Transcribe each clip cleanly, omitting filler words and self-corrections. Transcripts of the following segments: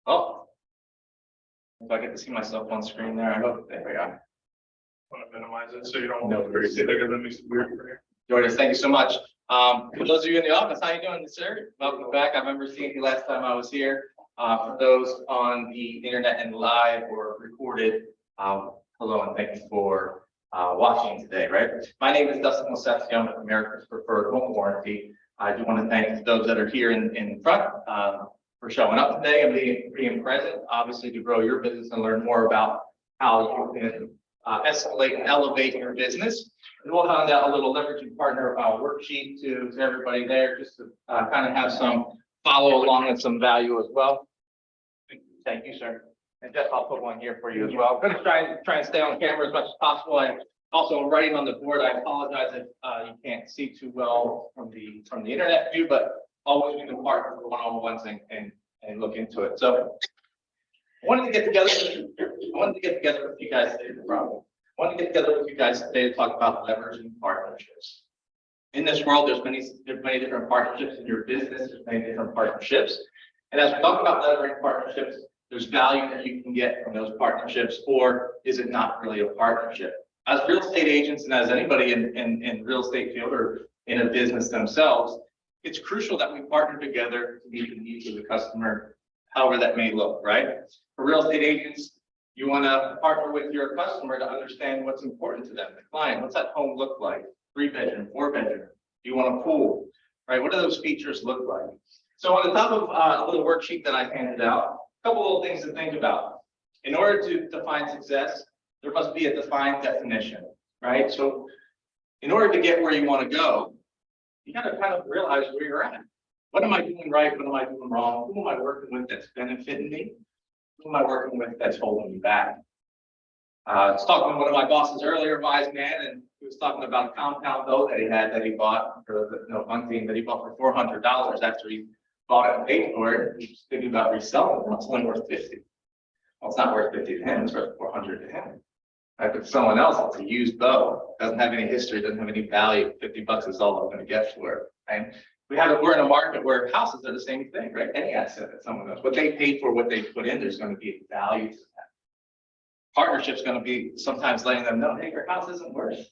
Oh, if I get to see myself on screen there, I hope. There we are. I want to minimize it so you don't No, want to see bigger than me. Weird. Jordan, thank you so much. For those of you in the office, how you doing, sir? Welcome back. I remember seeing you last time I was here. For those on the internet and live or recorded, hello and thank you for watching today, right? My name is Dustin. I'm with America's Preferred Home Warranty. I do want to thank those that are here in front for showing up today and being present, obviously to grow your business and learn more about how you can escalate and elevate your business. And we'll hand out a little leveraging partner worksheet to everybody there, just to kind of have some follow along and some value as well. Thank you, sir. And Jeff, I'll put one here for you as well. I'm going to try and stay on camera as much as possible. I also writing on the board. I apologize if you can't see too well from the internet view, but always we can partner for one-on-ones and look into it. So I wanted to get together with you guys today. I want to get together with you guys today to talk about leveraging partnerships. In this world, there's many different partnerships in your business. There's many different partnerships. And as we talk about leveraging partnerships, there's value that you can get from those partnerships, or is it not really a partnership? As real estate agents and as anybody in real estate field or in a business themselves, it's crucial that we partner together to meet the needs of the customer, however that may look, right? For real estate agents, you want to partner with your customer to understand what's important to them, the client. What's that home look like? 3-bedroom, 4-bedroom? Do you want a pool, right? What do those features look like? So on the top of a little worksheet that I handed out, a couple little things to think about. In order to define success, there must be a defined definition, right? So in order to get where you want to go, you got to kind of realize where you're at. What am I doing right? What am I doing wrong? Who am I working with that's benefiting me? Who am I working with that's holding me back? I was talking to one of my bosses earlier, wise man, and he was talking about a compound note that he bought for that he bought for $400 after he bought it and paid for it. He was thinking about reselling it. It's only worth $50. Well, it's not worth $50 to him. It's worth $400 to him. Right? But someone else, it's a used bow. Doesn't have any history. Doesn't have any value. $50 is all I'm going to get for it. And we're in a market where houses are the same thing, right? Any asset that someone knows, what they paid for, what they put in, there's going to be value to that. Partnership's going to be sometimes letting them know, hey, your house isn't worth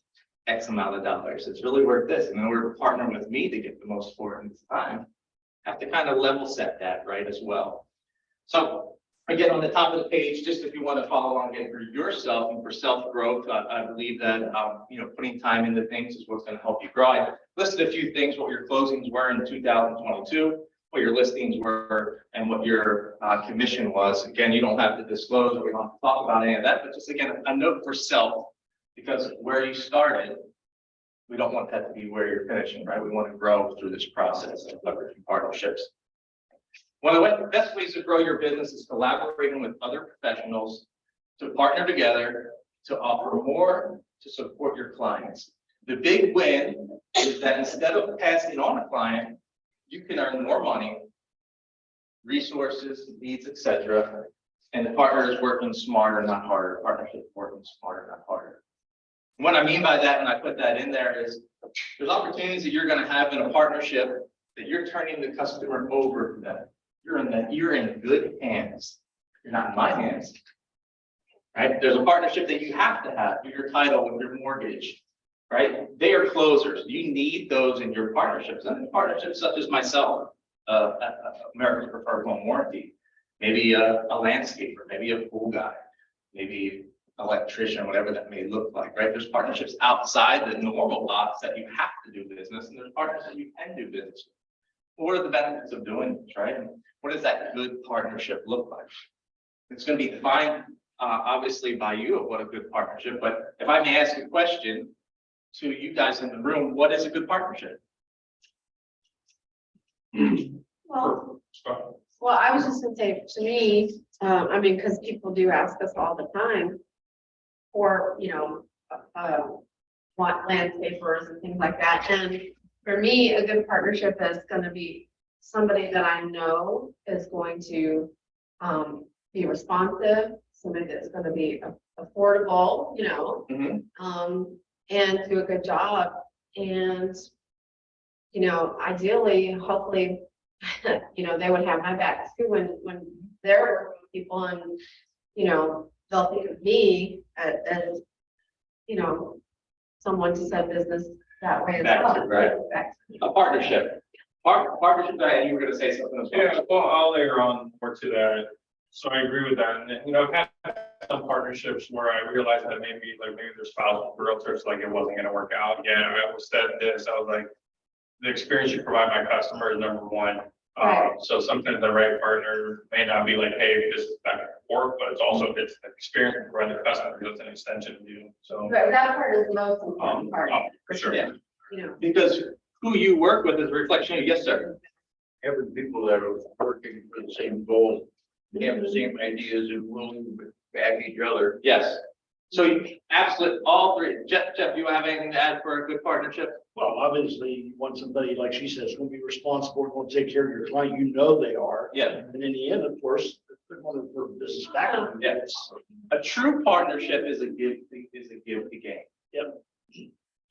X amount of dollars. It's really worth this. And in order to partner with me to get the most for it in this time, have to kind of level set that, right, as well. So again, on the top of the page, just if you want to follow along again for yourself and for self-growth, I believe that putting time into things is what's going to help you grow. I listed a few things, what your closings were in 2022, what your listings were, and what your commission was. Again, you don't have to disclose, or we don't have to talk about any of that, but just again, a note for self, because where you started, we don't want that to be where you're finishing, right? We want to grow through this process of leveraging partnerships. One of the best ways to grow your business is collaborating with other professionals to partner together to offer more to support your clients. The big win is that instead of passing on a client, you can earn more money, resources, leads, etc. And the partner is working smarter, not harder. Partnership is working smarter, not harder. And what I mean by that, and I put that in there, is there's opportunities that you're going to have in a partnership that you're turning the customer over to them. You're in good hands. You're not in my hands. Right? There's a partnership that you have to have with your title, with your mortgage. Right? They are closers. You need those in your partnerships. And partnerships such as myself, America's Preferred Home Warranty, maybe a landscaper, maybe a pool guy, maybe electrician, whatever that may look like, right? There's partnerships outside the normal box that you have to do business, and there's partners that you can do business with. What are the benefits of doing this, right? What does that good partnership look like? It's going to be defined, obviously, by you of what a good partnership, but if I may ask a question to you guys in the room, what is a good partnership? Well, I was just going to say, to me, because people do ask us all the time for, want landscapers and things like that. And for me, a good partnership is going to be somebody that I know is going to be responsive, somebody that's going to be affordable, and do a good job. And, ideally, hopefully, you know, they would have my back too when they're working with people and, you know, they'll think of me as, you know, someone to set business that way as Back to, well. right. Back to- A partnership. Partnership, Diane, you were gonna say something as well. Yeah, well, I'll layer on more to that. So I agree with that. And, you know, I've had some partnerships where I realized that maybe there's spousal realtors, like it wasn't gonna work out. Yeah, I was said this, I was like, the experience you provide my customer is number one. Right. So sometimes the right partner may not be like, hey, this is back and forth, but it's also, it's the experience you provide the customer, it's an extension of you, so. But that part is the most important part, Oh, for sure. Yeah. you know. Because who you work with is a reflection of, yes, sir. Having people that are working for the same goal, they have the same ideas and willing to back each other. Yes. So you absolutely, all three. Jeff, do you have anything to add for a good partnership? Well, obviously, you want somebody, like she says, going to be responsible, going to take care of your client, you know they are. Yeah. And in the end, of course, they want to put business back on. Yeah. A true partnership is a give to gain. Yep.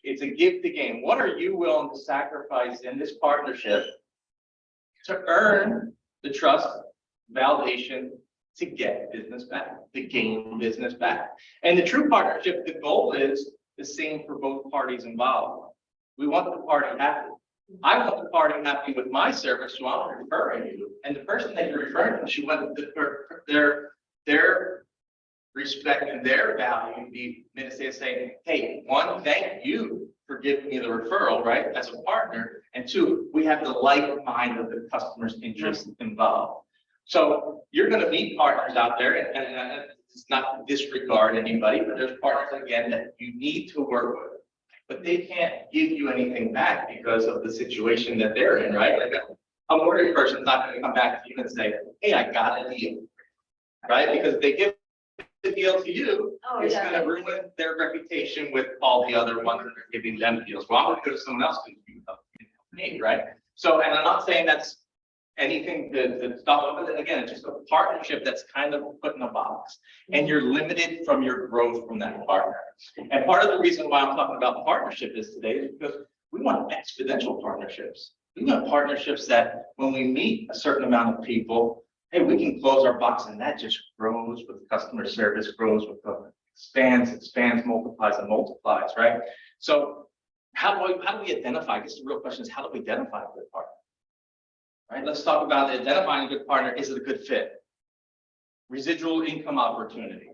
It's a give to gain. What are you willing to sacrifice in this partnership to earn the trust, validation, to get business back, to gain business back? And the true partnership, the goal is the same for both parties involved. We want the party happy. I want the party happy with my service, so I'm referring you. And the person that you're referring to, she went their respect and their value be saying, hey, one, thank you for giving me the referral, right, as a partner. And two, we have the like mind of the customer's interest involved. So you're going to meet partners out there, and it's not to disregard anybody, but there's partners, again, that you need to work with. But they can't give you anything back because of the situation that they're in, right? Like a mortgage person's not going to come back to you and say, hey, I got a deal, right? Because if they give the deal to you, Oh, it's yeah. going to ruin their reputation with all the other ones that are giving them deals. Well, I'm going to go to someone else who's me, right? So, and I'm not saying that's anything to stop, but again, it's just a partnership that's kind of put in a box, and you're limited from your growth from that partner. And part of the reason why I'm talking about partnership is today is because we want exponential partnerships. We want partnerships that when we meet a certain amount of people, hey, we can close our box, and that just grows with customer service, grows with expands, multiplies, and multiplies, right? So how do we identify? I guess the real question is, how do we identify a good partner? Right, let's talk about identifying a good partner. Is it a good fit? Residual income opportunity.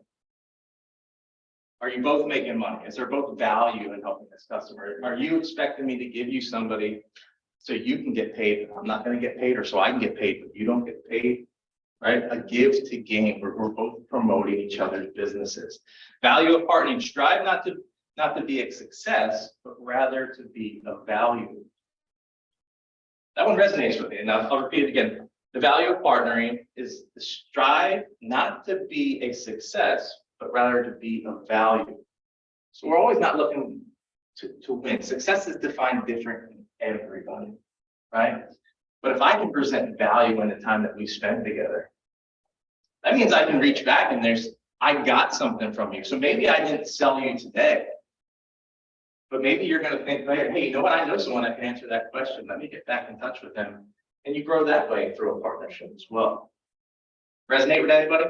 Are you both making money? Is there both value in helping this customer? Are you expecting me to give you somebody so you can get paid? I'm not going to get paid, or so I can get paid, but you don't get paid, right? A give to gain. We're both promoting each other's businesses. Value of partnering. Strive not to be a success, but rather to be of value. That one resonates with me, and I'll repeat it again. The value of partnering is to strive not to be a success, but rather to be of value. So we're always not looking to win. Success is defined different in everybody, right? But if I can present value in the time that we spend together, that means I can reach back and I got something from you. So maybe I didn't sell you today, but maybe you're going to think, hey, you know what? I know someone that can answer that question. Let me get back in touch with them. And you grow that way through a partnership as well. Resonate with anybody?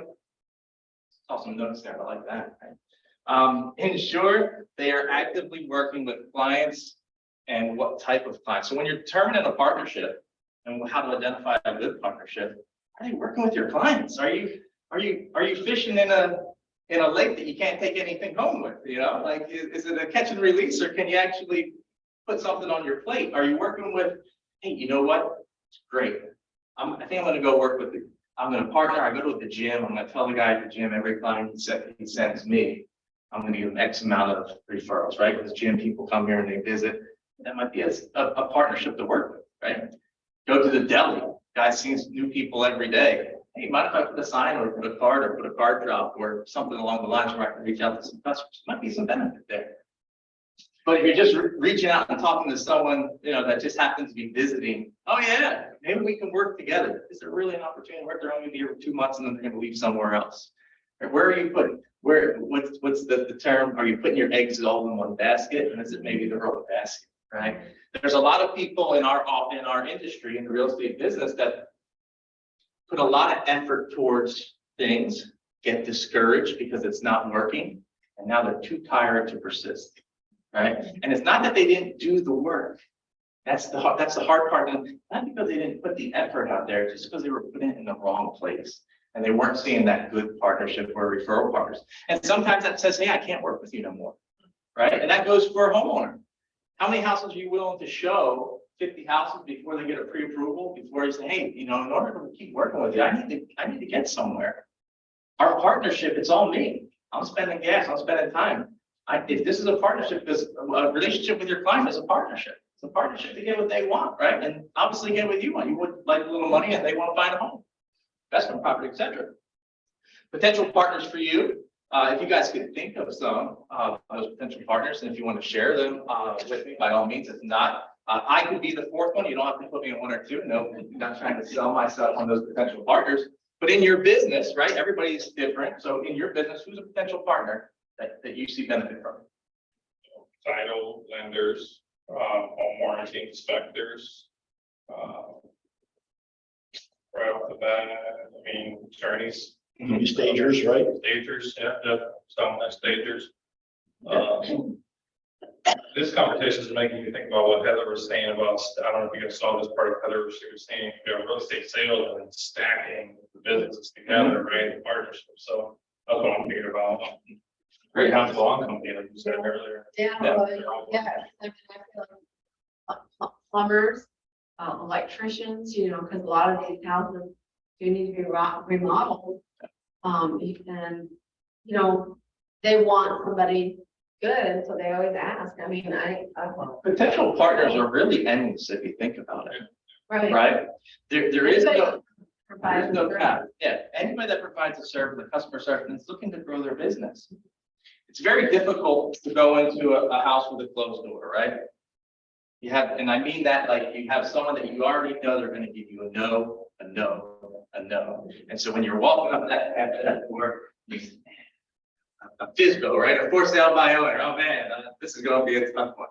Saw some notes there. I like that. Right? Ensure they are actively working with clients and what type of clients. So when you're determining a partnership and how to identify a good partnership, are you working with your clients? Are you fishing in a lake that you can't take anything home with? You know, like is it a catch and release, or can you actually put something on your plate? Are you working with, hey, you know what? It's great. I think I'm going to go work with I'm going to partner. I go to the gym. I'm going to tell the guy at the gym every client he sends me, I'm going to give him X amount of referrals, right? Because gym people come here and they visit. That might be a partnership to work with, right? Go to the deli. Guy sees new people every day. Hey, mind if I put a sign or put a card or put a card drop or something along the lines where I can reach out to some customers? Might be some benefit there. But if you're just reaching out and talking to someone, you know, that just happens to be visiting, oh yeah, maybe we can work together. Is there really an opportunity where they're only going to be here for 2 months and then they're going to leave somewhere else? Where are you putting? What's the term? Are you putting your eggs all in one basket? And is it maybe the wrong basket? right? There's a lot of people in our industry, in the real estate business, that put a lot of effort towards things, get discouraged because it's not working, and now they're too tired to persist, right? And it's not that they didn't do the work. That's the hard part, and not because they didn't put the effort out there, just because they were putting it in the wrong place. And they weren't seeing that good partnership or referral partners. And sometimes that says, hey, I can't work with you no more, right? And that goes for a homeowner. How many houses are you willing to show 50 houses before they get a pre-approval, before you say, hey, in order to keep working with you, I need to get somewhere. Our partnership, it's all me. I'm spending gas, I'm spending time. If this is a partnership, because a relationship with your client is a partnership. It's a partnership to get what they want, right? And obviously get what you want. You would like a little money and they want to find a home, investment property, etc. Potential partners for you. If you guys could think of some of those potential partners, and if you want to share them with me, by all means. If not, I could be the fourth one. You don't have to put me in one or two. No, I'm not trying to sell myself on those potential partners. But in your business, right, everybody's different. So in your business, who's a potential partner that you see benefit from? Title lenders, home warranty inspectors. Right off the bat, I mean, attorneys. Maybe stagers, right? Stagers, yeah, some stagers. This conversation is making me think about what Heather was saying about, I don't know if you guys saw this part of Heather, she was saying, real estate sales and then stacking the businesses together, right, in partnership. So that's what I'm thinking about. Great house lawn company, like you said earlier. Yeah, Yeah. well, yeah, I mean, I feel like plumbers, electricians, because a lot of these houses do need to be remodeled. And, they want somebody good, so they always ask. I mean, Potential partners are really endless if you think about it, right. right? There is no Provides cap. Yeah, anybody that provides a service, a customer service, and is looking to grow their business. It's very difficult to go into a house with a closed door, right? You have, and I mean that like you have someone that you already know they're going to give you a no, a no, a no. And so when you're walking up that door, a FISBO, right? A for sale by owner. Oh man, this is going to be a tough one.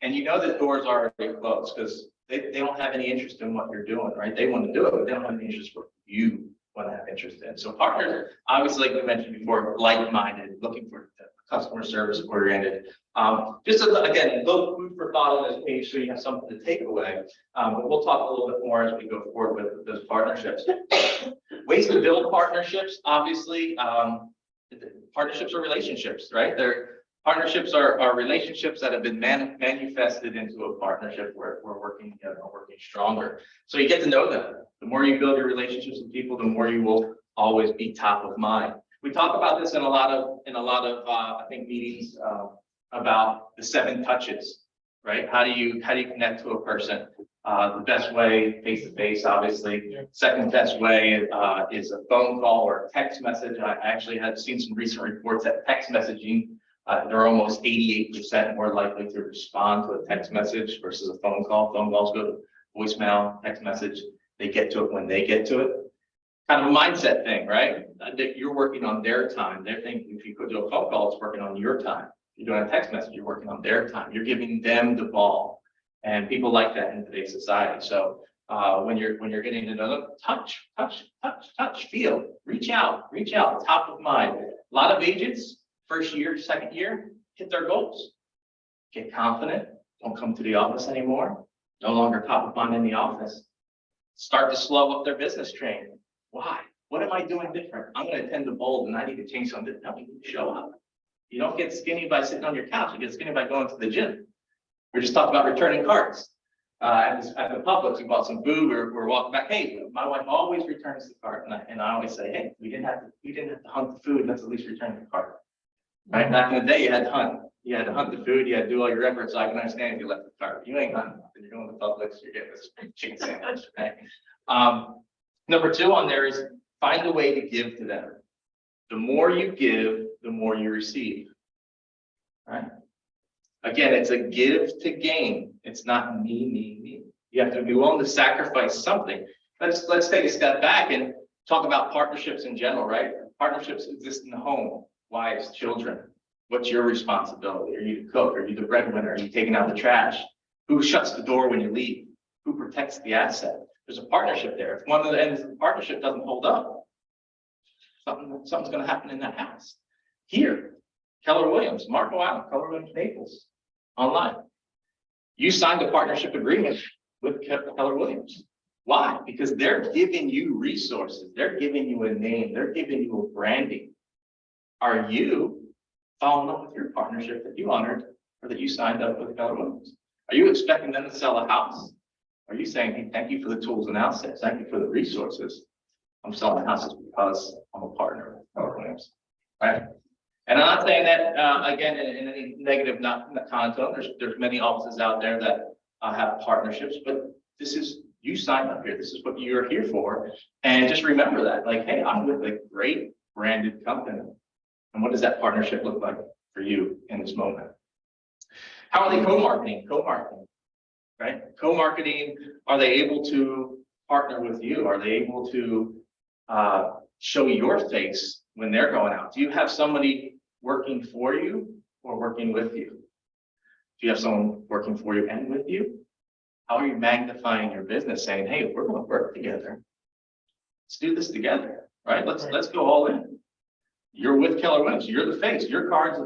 And you know the door's already closed because they don't have any interest in what you're doing, right? They want to do it, but they don't have any interest in what you want to have interest in. So partners, obviously, like we mentioned before, like-minded, looking for customer service oriented. Just again, a little food for thought on this page so you have something to take away. But we'll talk a little bit more as we go forward with those partnerships. Ways to build partnerships, obviously, partnerships are relationships, right? Partnerships are relationships that have been manifested into a partnership where we're working together, working stronger. So you get to know them. The more you build your relationships with people, the more you will always be top of mind. We talk about this in a lot of I think meetings about the 7 touches, right? How do you connect to a person? The best way, face to face, obviously. Yeah. Second best way is a phone call or a text message. I actually have seen some recent reports that text messaging, they're almost 88% more likely to respond to a text message versus a phone call. Phone calls go to voicemail, text message, they get to it when they get to it. Kind of a mindset thing, right? That you're working on their time. They're thinking if you could do a phone call, it's working on your time. You're doing a text message, you're working on their time. You're giving them the ball. And people like that in today's society. So when you're getting to know them, touch, feel, reach out, top of mind. A lot of agents, first year, second year, hit their goals. Get confident, don't come to the office anymore. No longer top of mind in the office. Start to slow up their business train. Why? What am I doing different? I'm going to attend the bold and I need to change something. No, you need to show up. You don't get skinny by sitting on your couch. You get skinny by going to the gym. We just talked about returning carts. At the Publix, we bought some food. We're walking back. Hey, my wife always returns the cart, and I always say, hey, we didn't have to hunt the food. Let's at least return the cart. Right? Back in the day, you had to hunt. You had to hunt the food. You had to do all your efforts. So I can understand if you left the cart. You ain't hunting. You're going to Publix. You're getting this chicken sandwich. Right? Number 2 on there is find a way to give to them. The more you give, the more you receive. Right? Again, it's a give to gain. It's not me. You have to be willing to sacrifice something. Let's take a step back and talk about partnerships in general, right? Partnerships exist in the home. Wives, children. What's your responsibility? Are you the cook? Are you the breadwinner? Are you taking out the trash? Who shuts the door when you leave? Who protects the asset? There's a partnership there. If one of the ends of the partnership doesn't hold up, something's gonna happen in that house. Here, Keller Williams, Marco Island, Keller Williams Naples, online. You signed a partnership agreement with Keller Williams. Why? Because they're giving you resources. They're giving you a name. They're giving you a branding. Are you following up with your partnership that you honored or that you signed up with Keller Williams? Are you expecting them to sell a house? Are you saying, hey, thank you for the tools and assets. Thank you for the resources. I'm selling houses because I'm a partner with Keller Williams, right? And I'm not saying that, again, in any negative connotation. There's many offices out there that have partnerships, but this is, you signed up here. This is what you're here for. And just remember that, like, hey, I'm with a great branded company. And what does that partnership look like for you in this moment? How are they co-marketing? Co-marketing, right? Co-marketing, are they able to partner with you? Are they able to show your face when they're going out? Do you have somebody working for you or working with you? Do you have someone working for you and with you? How are you magnifying your business, saying, hey, we're going to work together. Let's do this together, right? Let's go all in. You're with Keller Williams. You're the face. Your cards,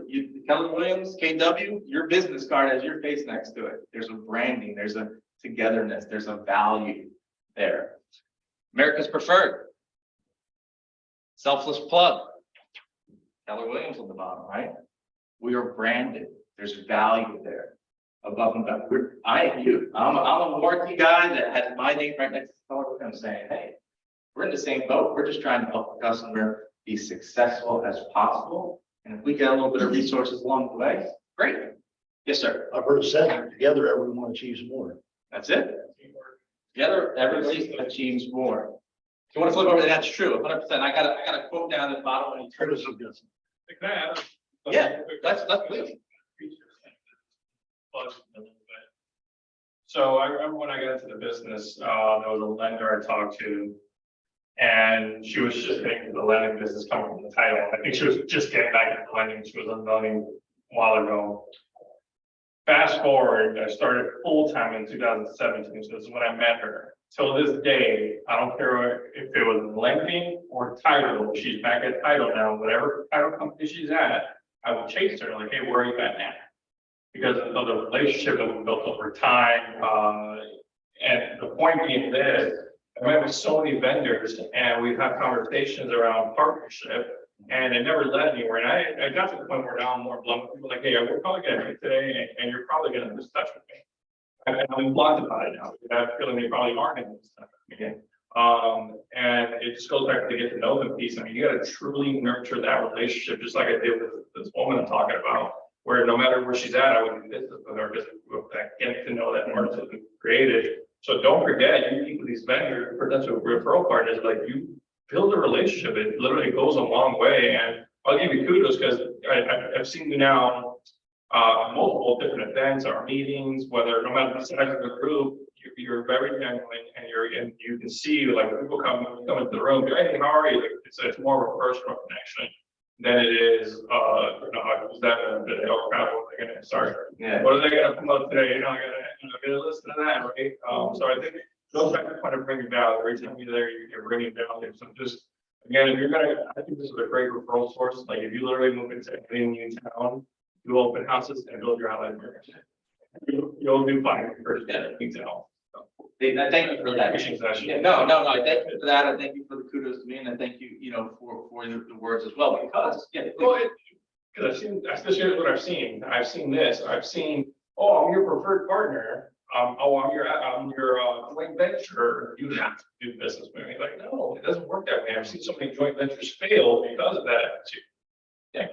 Keller Williams, KW, your business card has your face next to it. There's a branding. There's a togetherness. There's a value there. America's Preferred. Selfless plug. Keller Williams on the bottom, right? We are branded. There's value there. Above and beyond. I'm a warranty guy that has my name right next to Keller Williams saying, hey, we're in the same boat. We're just trying to help the customer be successful as possible. And if we get a little bit of resources along the way, great. Yes, sir. I've heard it said, together everyone achieves more. That's it. Together, everybody achieves more. If you want to flip over, that's true, 100%. I got a quote down at the bottom when you turn this. Yeah, that's please. So I remember when I got into the business, there was a lender I talked to, and she was just getting into the lending business coming from the title. I think she was just getting back into lending. She was unloading a while ago. Fast forward, I started full time in 2017. So this is when I met her. Till this day, I don't care if it was lending or title. She's back at title now. Whatever title company she's at, I would chase her like, hey, where are you at now? Because of the relationship that we built over time. And the point being this, I met with so many vendors and we've had conversations around partnership and it never led anywhere. And I got to the point where now I'm more blunt with people like, hey, we're probably going to meet today and you're probably going to lose touch with me. And I'm blunt about it now. I have a feeling they probably aren't going to lose touch with me again. And it just goes back to the get to know them piece. I mean, you got to truly nurture that relationship, just like I did with this woman I'm talking about, where no matter where she's at, I would do business with her, just getting to know that partnership has been created. So don't forget, you meet with these vendors, potential referral partners, like you build a relationship. It literally goes a long way. And I'll give you kudos because I've seen you now multiple different events or meetings, whether no matter the size of the group, you're very genuine and you can see like when people come into the room, hey, how are you? Like, it's more of a personal connection than it is, who's that? Oh crap, what are they gonna sorry? Yeah. What are they gonna promote today? I gotta listen to that, right? So I think it goes back to kind of bringing value. Every time you're there, you're bringing value. So just again, if you're I think this is a great referral source. Like if you literally move into any new town, you open houses and build your outlet market. You'll do fine first in town. Thank you for that. Session. No. I thank you for that. I thank you for the kudos to me, and I thank you, for the words as well. Because Because I've seen, especially what I've seen. I've seen this. I've seen, oh, I'm your preferred partner. I'm your joint venture. You have to do business with me. Like, no, it doesn't work that way. I've seen so many joint ventures fail because of that too. Yeah.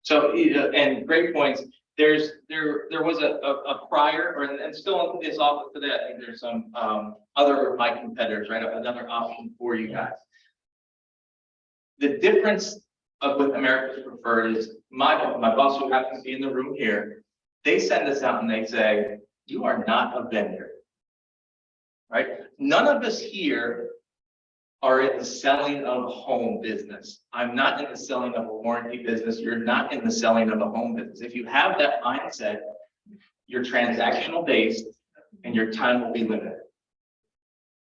So, and great points. There was a prior, and still in this office today, I think there's some other of my competitors, right? Another option for you guys. The difference with America's Preferred is my boss, who happens to be in the room here, they send us out and they say, you are not a vendor, right? None of us here are in the selling of a home business. I'm not in the selling of a warranty business. You're not in the selling of a home business. If you have that mindset, You're transactional based and your time will be limited.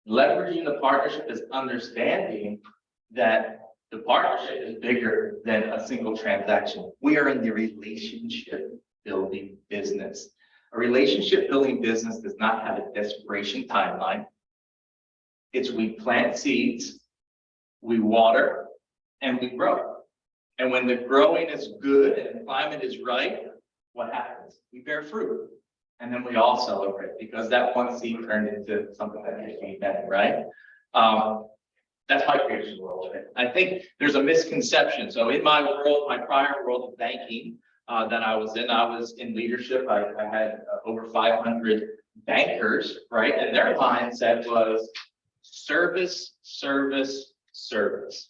Leveraging the partnership is understanding that the partnership is bigger than a single transaction. We are in the relationship building business. A relationship building business does not have a desperation timeline. It's we plant seeds, we water, and we grow. And when the growing is good and the climate is right, what happens? We bear fruit. And then we all celebrate because that one seed turned into something that can be better, right? That's my creation world. I think there's a misconception. So in my world, my prior world of banking that I was in leadership. I had over 500 bankers, right? And their mindset was service, service, service.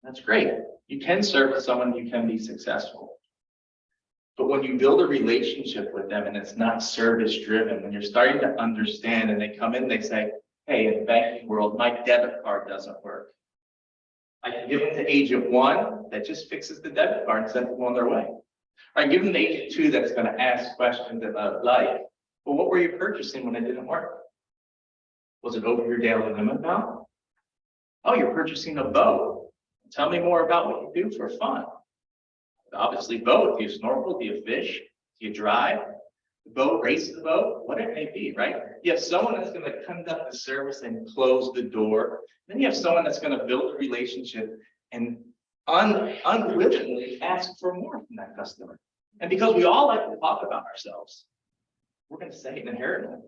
That's great. You can service someone, you can be successful. But when you build a relationship with them and it's not service driven, when you're starting to understand and they come in, they say, hey, in the banking world, my debit card doesn't work. I can give them to agent 1 that just fixes the debit card and sends them on their way. I give them to agent 2 that's going to ask questions about life. Well, what were you purchasing when it didn't work? Was it over your daily limit amount? Oh, you're purchasing a boat. Tell me more about what you do for fun. Obviously boat. Do you snorkel? Do you fish? Do you drive? The boat, race the boat, whatever it may be, right? You have someone that's going to conduct the service and close the door. Then you have someone that's going to build a relationship and unwillingly ask for more from that customer. And because we all like to talk about ourselves, we're going to say it inherently.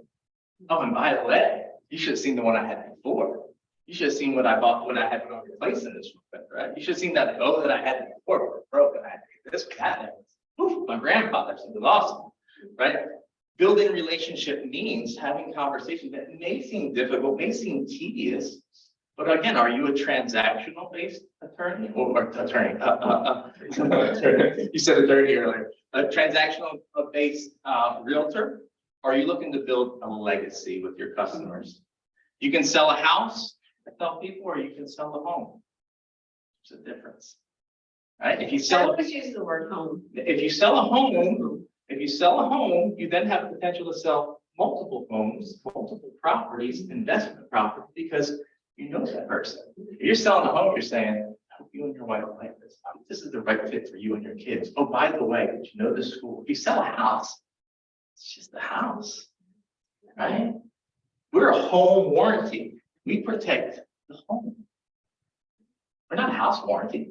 Oh, and by the way, you should have seen the one I had before. You should have seen what I bought when I had to go replace in this one, right? You should have seen that boat that I had before, but it broke, and I had to get this cat. My grandfather said it was awesome, right? Building relationship means having conversations that may seem difficult, may seem tedious, but again, are you a transactional based attorney or attorney? You said attorney earlier. A transactional based realtor? Are you looking to build a legacy with your customers? You can sell a house, I tell people, or you can sell a home. There's a difference, right? If you I sell, always use the word home. if you sell a home, you then have the potential to sell multiple homes, multiple properties, investment property, because you know that person. If you're selling a home, you're saying, I hope you and your wife like this. I hope this is the right fit for you and your kids. Oh, by the way, did you know this school? If you sell a house, it's just a house, right? We're a home warranty. We protect the home. We're not a house warranty.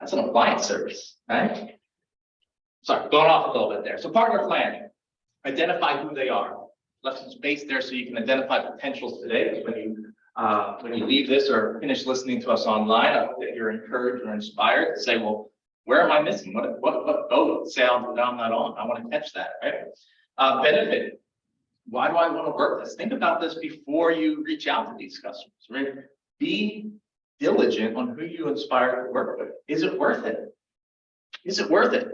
That's an appliance service, right? Sorry, going off a little bit there. So partner planning, identify who they are. Left some space there so you can identify potentials today. When you leave this or finish listening to us online, I hope that you're encouraged or inspired to say, well, where am I missing? What boat sailed down that on? I want to catch that, right? Benefit. Why do I want to work this? Think about this before you reach out to these customers, right? Be diligent on who you inspire to work with. Is it worth it? Is it worth it?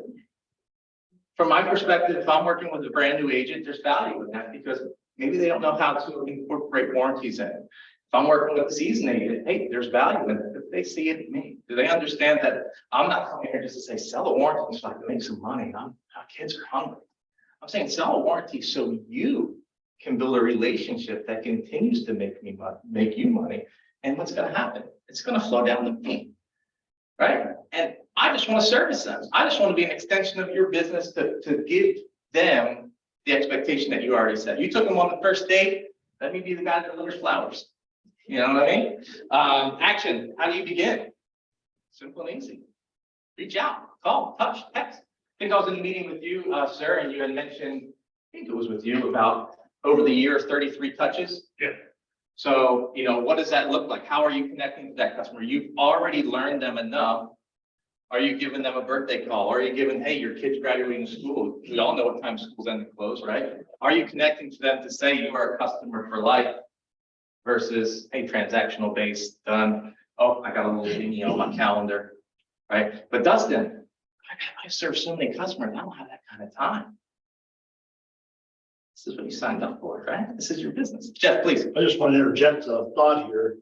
From my perspective, if I'm working with a brand new agent, there's value in that because maybe they don't know how to incorporate warranties in. If I'm working with a seasoned agent, hey, there's value in it. If they see it in me, do they understand that I'm not coming here just to say sell a warranty so I can make some money? Our kids are hungry. I'm saying sell a warranty so you can build a relationship that continues to make you money. And what's going to happen? It's going to flow down to me, right? And I just want to service them. I just want to be an extension of your business to give them the expectation that you already set. You took them on the first date. Let me be the guy that delivers flowers. You know what I mean? Action. How do you begin? Simple and easy. Reach out, call, touch, text. I think I was in a meeting with you, sir, and you had mentioned, I think it was with you, about over the years, 33 touches. Yeah. So, what does that look like? How are you connecting to that customer? You've already learned them enough. Are you giving them a birthday call? Are you giving, hey, your kid's graduating school? We all know what time schools end and close, right? Are you connecting to them to say you are a customer for life versus, hey, transactional based, done. Oh, I got a little thingy on my calendar, right? But Dustin, I serve so many customers, I don't have that kind of time. This is what you signed up for, right? This is your business. Jeff, please. I just want to interject a thought here.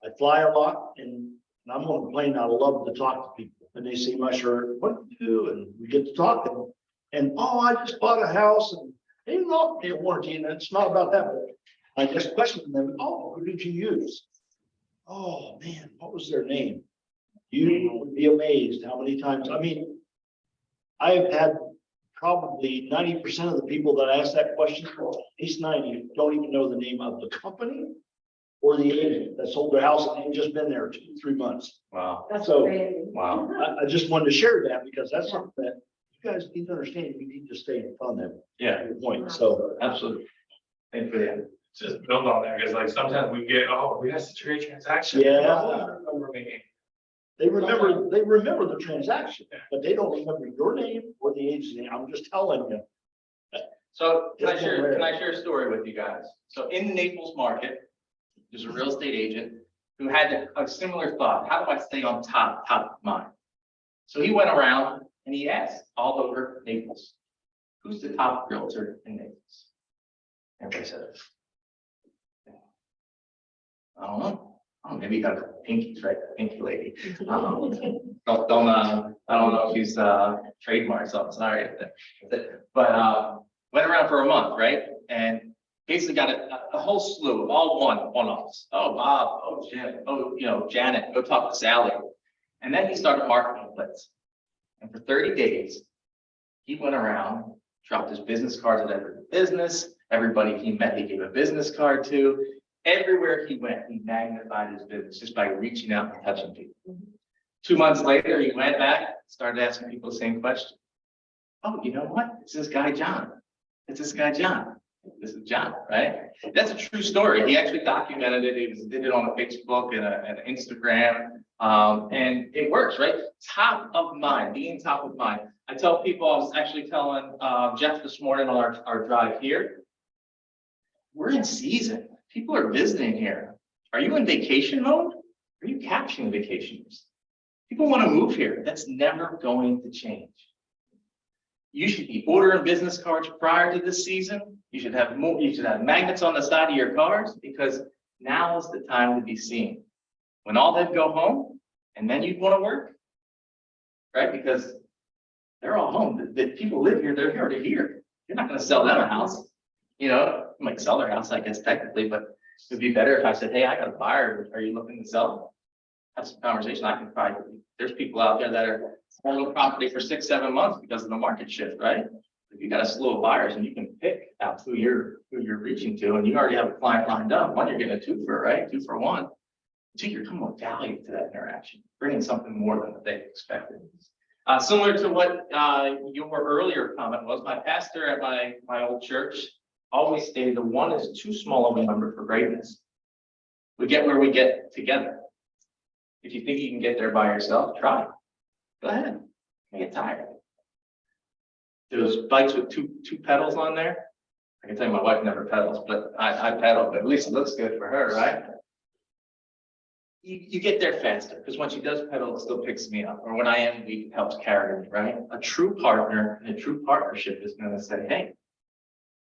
I fly a lot and I'm on the plane. I love to talk to people and they see my shirt, what do you do? And we get to talking. And, oh, I just bought a house and they didn't offer me a warranty, and it's not about that, but I just questioned them, oh, who did you use? Oh, man, what was their name? You would be amazed how many times, I mean, I've had probably 90% of the people that ask that question, at least 90, don't even know the name of the company or the agent that sold their house and they've just been there 2 to 3 months. Wow, That's So- crazy. wow. I just wanted to share that because that's something that you guys need to understand. You need to stay on that Yeah, point. So absolutely. Thank you for that. Just build on that, because like sometimes we get, oh, we had such a great transaction. Yeah. Oh, I remember making. they remember the transaction, but they don't remember your name or the agent's name. I'm just telling you. So can I share a story with you guys? So in the Naples market, there's a real estate agent who had a similar thought. How do I stay on top of mind? So he went around and he asked all over Naples, who's the top realtor in Naples? Everybody said, I don't know. Oh, maybe you got a couple pinkies, right? Pinky lady. I don't know if he's trademarked something, sorry. But went around for a month, right? And basically got a whole slew of all one-offs. Oh, Bob, oh, Jim, oh, Janet, go talk to Sally. And then he started marketing blitz. And for 30 days, he went around, dropped his business cards at every business. Everybody he met, he gave a business card to. Everywhere he went, he magnified his business just by reaching out and touching people. 2 months later, he went back, started asking people the same question. Oh, you know what? It's this guy, John. It's this guy, John. This is John, right? That's a true story. He actually documented it. He did it on Facebook and Instagram. And it works, right? Top of mind, being top of mind. I tell people, I was actually telling Jeff this morning on our drive here, we're in season. People are visiting here. Are you in vacation mode? Are you capturing vacationers? People want to move here. That's never going to change. You should be ordering business cards prior to this season. You should have more. You should have magnets on the side of your cars because now is the time to be seen. When all them go home, and then you'd want to work, right? Because they're all home. The people live here. They're already here. You're not going to sell them a house. You might sell their house, I guess, technically, but it'd be better if I said, hey, I got a buyer. Are you looking to sell? That's a conversation I can probably, there's people out there that are selling property for 6-7 months because of the market shift, right? If you got a slew of buyers and you can pick out who you're reaching to, and you already have a client lined up, one, you're getting a 2 for, right? 2 for 1. 2, you're coming with value to that interaction, bringing something more than what they expected. Similar to what your earlier comment was, my pastor at my old church always stated the one is too small of a number for greatness. We get where we get together. If you think you can get there by yourself, try it. Go ahead. I get tired. Those bikes with two pedals on there. I can tell you my wife never pedals, but I pedal, but at least it looks good for her, right? You get there faster because when she does pedal, it still picks me up. Or when I am weak, it helps carry me, right? A true partner and a true partnership is going to say, hey,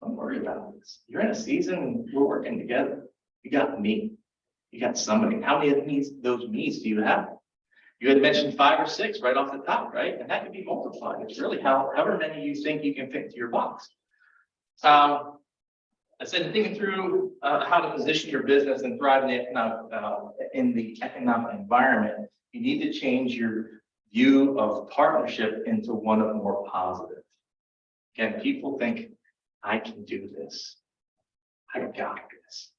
don't worry about this. You're in a season and we're working together. You got me. You got somebody. How many of those me's do you have? You had mentioned 5 or 6 right off the top, right? And that can be multiplied. It's really however many you think you can fit into your box. I said thinking through how to position your business and thrive in the economic environment, you need to change your view of partnership into one of more positive. Again, people think, I can do this. I got this.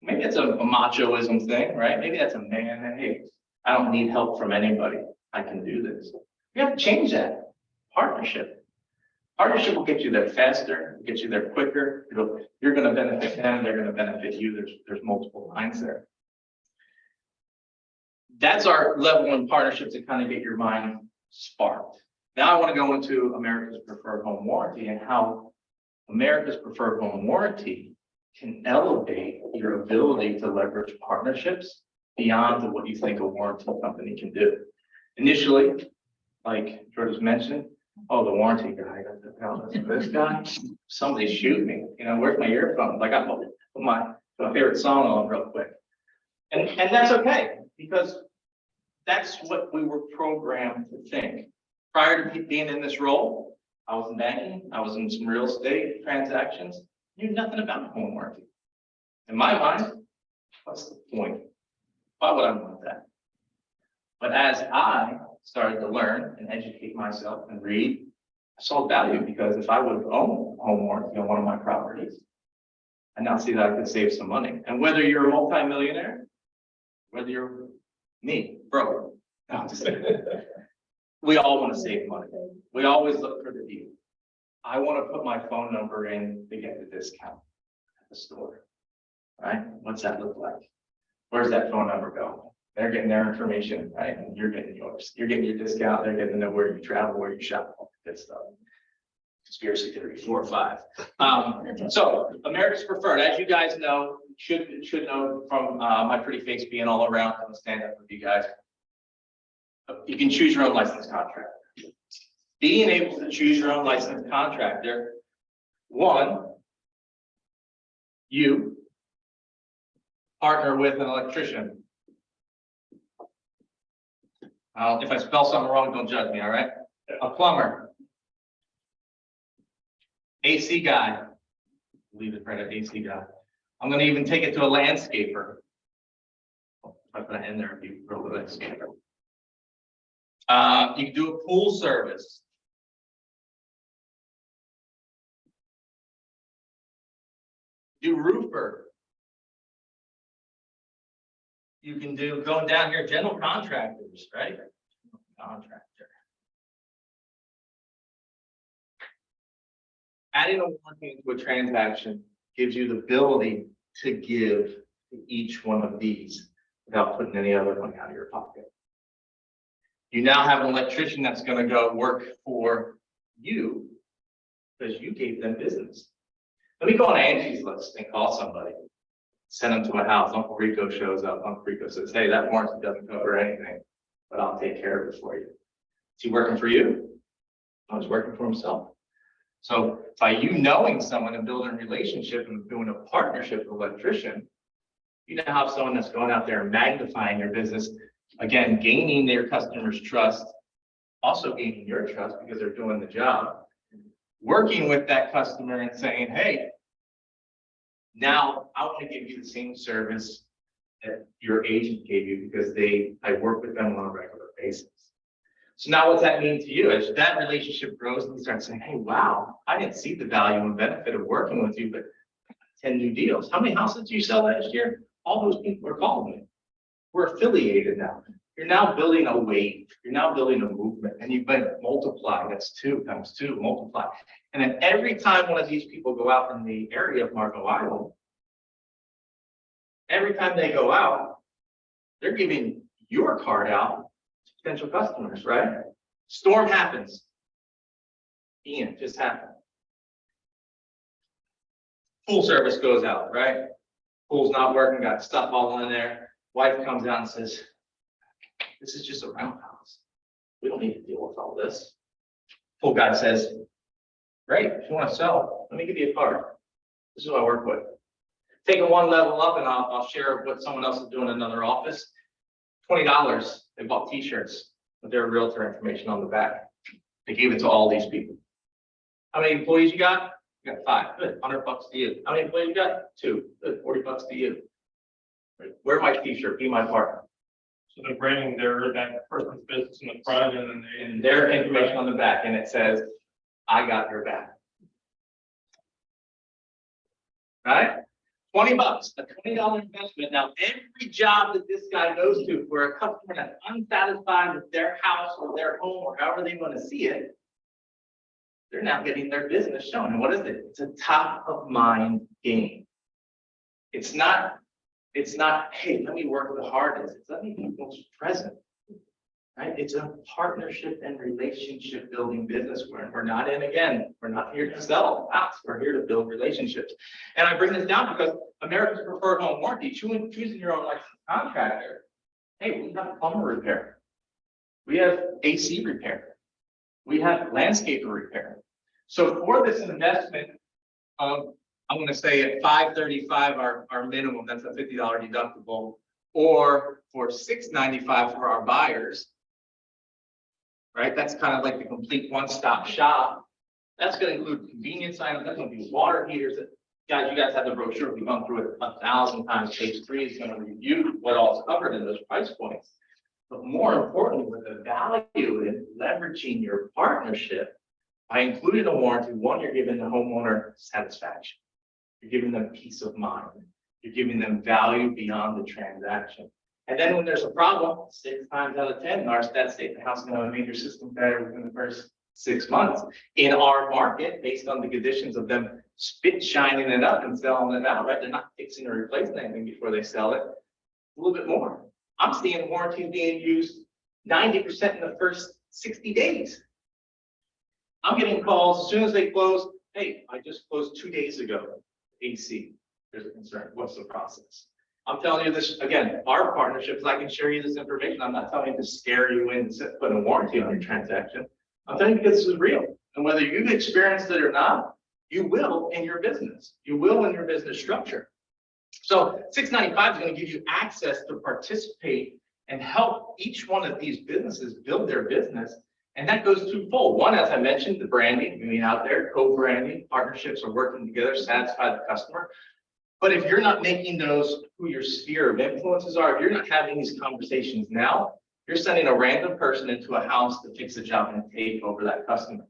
Maybe it's a machoism thing, right? Maybe that's a man that, hey, I don't need help from anybody. I can do this. You have to change that. Partnership. Partnership will get you there faster, get you there quicker. You're going to benefit them, they're going to benefit you. There's multiple lines there. That's our level 1 partnership to kind of get your mind sparked. Now I want to go into America's Preferred Home Warranty and how America's Preferred Home Warranty can elevate your ability to leverage partnerships beyond what you think a warranty company can do. Initially, like George mentioned, oh, the warranty guy, this guy, somebody shoot me. Where's my earphones? I got to put my favorite song on real quick. And that's okay, because that's what we were programmed to think. Prior to being in this role, I was in banking, I was in some real estate transactions, knew nothing about home warranty. In my mind, what's the point? Why would I want that? But as I started to learn and educate myself and read, I saw value because if I would have owned home warranty on one of my properties, I now see that I could save some money. And whether you're a multimillionaire, whether you're me, broke, no, I'm just kidding. We all want to save money. We always look for the deal. I want to put my phone number in to get the discount at the store. Right? What's that look like? Where's that phone number go? They're getting their information, right? And you're getting yours. You're getting your discount. They're getting to know where you travel, where you shop, all that good stuff. Conspiracy theory 4 or 5. So America's Preferred, as you guys know, should know from my pretty face being all around and stand up with you guys. You can choose your own licensed contractor. Being able to choose your own licensed contractor, one, you partner with an electrician. If I spell something wrong, don't judge me, all right? A plumber. AC guy. Leave it right at AC guy. I'm gonna even take it to a landscaper. If I put it in there, if you roll the landscaper. You can do a pool service. Do roofer. You can do, going down here, general contractors, right? Contractor. Adding a warranty into a transaction gives you the ability to give to each one of these without putting any other money out of your pocket. You now have an electrician that's going to go work for you because you gave them business. Let me go on Angie's list and call somebody. Send them to my house. Uncle Rico shows up. Uncle Rico says, hey, that warranty doesn't cover anything, but I'll take care of it for you. Is he working for you? No, he's working for himself. So by you knowing someone and building a relationship and doing a partnership with an electrician, you now have someone that's going out there and magnifying your business, again, gaining their customers' trust, also gaining your trust because they're doing the job, working with that customer and saying, hey, now I want to give you the same service that your agent gave you because I work with them on a regular basis. So now what's that mean to you? As that relationship grows and you start saying, hey, wow, I didn't see the value and benefit of working with you, but 10 new deals. How many houses did you sell last year? All those people are calling me. We're affiliated now. You're now building a wave. You're now building a movement, and you've been multiplied. That's 2 times 2, multiply. And then every time one of these people go out in the area of Marco Island, every time they go out, they're giving your card out to potential customers, right? Storm happens. Ian just happened. Pool service goes out, right? Pool's not working, got stuff all in there. Wife comes out and says, this is just a roundhouse. We don't need to deal with all this. Pool guy says, great, if you want to sell, let me give you a card. This is who I work with. Take it one level up and I'll share what someone else is doing in another office. $20, they bought t-shirts with their realtor information on the back. They gave it to all these people. How many employees you got? You got 5, good, $100 to you. How many employees you got? 2, good, $40 to you. Wear my t-shirt, be my partner. So they're branding that person's business in the front and then And their information on the back, and it says, I got your back. Right? $20, a $20 investment. Now, every job that this guy goes to for a customer that's unsatisfied with their house or their home or however they want to see it, they're now getting their business shown. And what is it? It's a top of mind game. It's not, hey, let me work the hardest. It's let me be most present. Right? It's a partnership and relationship building business where we're not in, again, we're not here to sell house. We're here to build relationships. And I bring this down because America's Preferred Home Warranty, choosing your own licensed contractor. Hey, we have plumber repair. We have AC repair. We have landscaper repair. So for this investment of, I'm going to say at $535, our minimum, that's a $50 deductible, or for $695 for our buyers, right? That's kind of like the complete one-stop shop. That's gonna include convenience items, that's gonna be water heaters. Guys, you guys have the brochure, we've gone through it 1,000 times. Page 3 is gonna review what all is covered in those price points. But more importantly, with the value in leveraging your partnership, by including a warranty, one, you're giving the homeowner satisfaction. You're giving them peace of mind. You're giving them value beyond the transaction. And then when there's a problem, 6 times out of 10, our stats state the house is going to have a major system failure within the first 6 months. In our market, based on the conditions of them spit shining it up and selling it out, right? They're not fixing or replacing anything before they sell it. A little bit more. I'm seeing warranties being used 90% in the first 60 days. I'm getting calls as soon as they close. Hey, I just closed 2 days ago. AC, there's a concern. What's the process? I'm telling you this again, our partnerships, I can share you this information. I'm not telling you to scare you in to put a warranty on your transaction. I'm telling you because this is real. And whether you've experienced it or not, you will in your business. You will in your business structure. So 695 is going to give you access to participate and help each one of these businesses build their business. And that goes twofold. One, as I mentioned, the branding, I mean, out there, co-branding, partnerships are working together, satisfy the customer. But if you're not making those who your sphere of influences are, if you're not having these conversations now, you're sending a random person into a house to fix a job and take over that customer.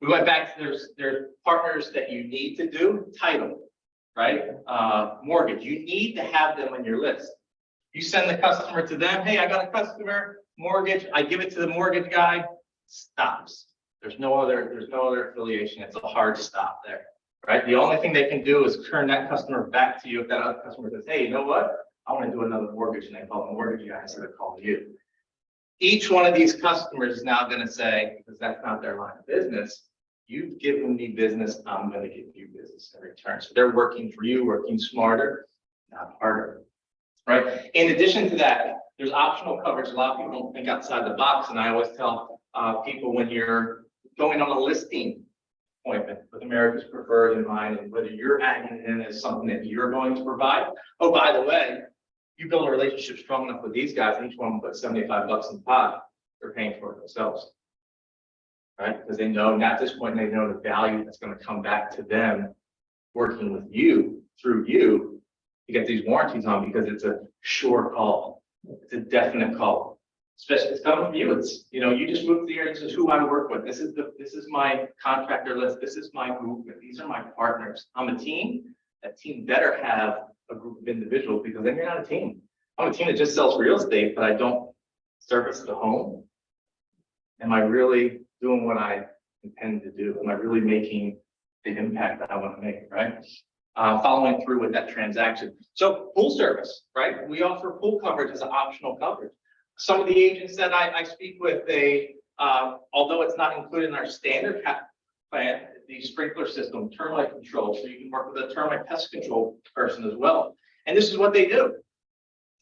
We went back to there's partners that you need to do, title, right? Mortgage, you need to have them on your list. You send the customer to them, hey, I got a customer, mortgage, I give it to the mortgage guy, stops. There's no other affiliation. It's a hard stop there, right? The only thing they can do is turn that customer back to you if that other customer says, hey, you know what? I want to do another mortgage, and they call the mortgage guy instead of calling you. Each one of these customers is now going to say, because that's not their line of business, you've given me business, I'm going to give you business in return. So they're working for you, working smarter, not harder, right? In addition to that, there's optional coverage. A lot of people don't think outside the box, and I always tell people when you're going on a listing appointment with America's Preferred in mind, and whether you're adding it in as something that you're going to provide. Oh, by the way, you build a relationship strong enough with these guys, and each one will put 75 bucks in the pot, they're paying for it themselves. Right? Because they know, and at this point, they know the value that's going to come back to them working with you, through you, to get these warranties on, because it's a sure call. It's a definite call. Especially it's coming from you. It's, you know, you just moved here. This is who I work with. This is my contractor list. This is my movement. These are my partners. I'm a team. That team better have a group of individuals, because then you're not a team. I'm a team that just sells real estate, but I don't service the home. Am I really doing what I intend to do? Am I really making the impact that I want to make, right? Following through with that transaction. So pool service, right? We offer pool coverage as an optional coverage. Some of the agents that I speak with, they, although it's not included in our standard plan, the sprinkler system, termite control, so you can work with a termite pest control person as well. And this is what they do.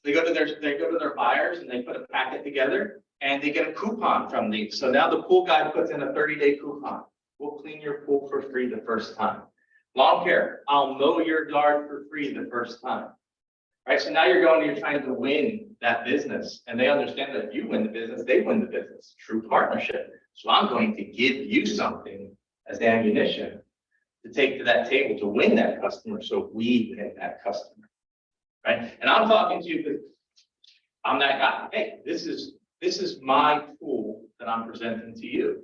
They go to their buyers and they put a packet together and they get a coupon from these. So now the pool guy puts in a 30-day coupon. We'll clean your pool for free the first time. Lawn care, I'll mow your yard for free the first time. Right, so now you're trying to win that business, and they understand that if you win the business, they win the business. True partnership. So I'm going to give you something as ammunition to take to that table to win that customer, so we win that customer. Right, and I'm talking to you because I'm that guy. Hey, this is my tool that I'm presenting to you.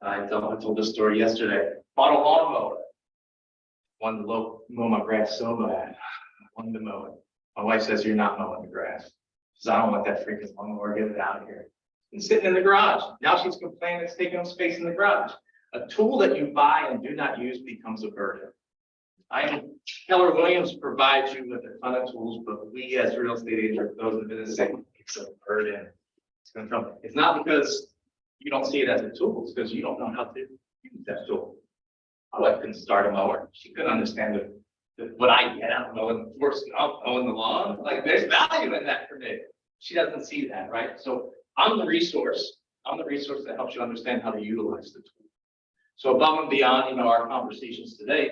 I told this story yesterday. Bought a lawnmower. Wanted to mow my grass so bad. I wanted to mow it. My wife says, you're not mowing the grass. She says, I don't want that freaking lawnmower, get it out of here. And sitting in the garage. Now she's complaining it's taking up space in the garage. A tool that you buy and do not use becomes a burden. Keller Williams provides you with a ton of tools, but we as real estate agents, those in the business say it's a burden. It's not because you don't see it as a tool, it's because you don't know how to use that tool. My wife couldn't start a mower. She couldn't understand what I get out of mowing the lawn. Like, there's value in that for me. She doesn't see that, right? So I'm the resource. I'm the resource that helps you understand how to utilize the tool. So above and beyond, our conversations today,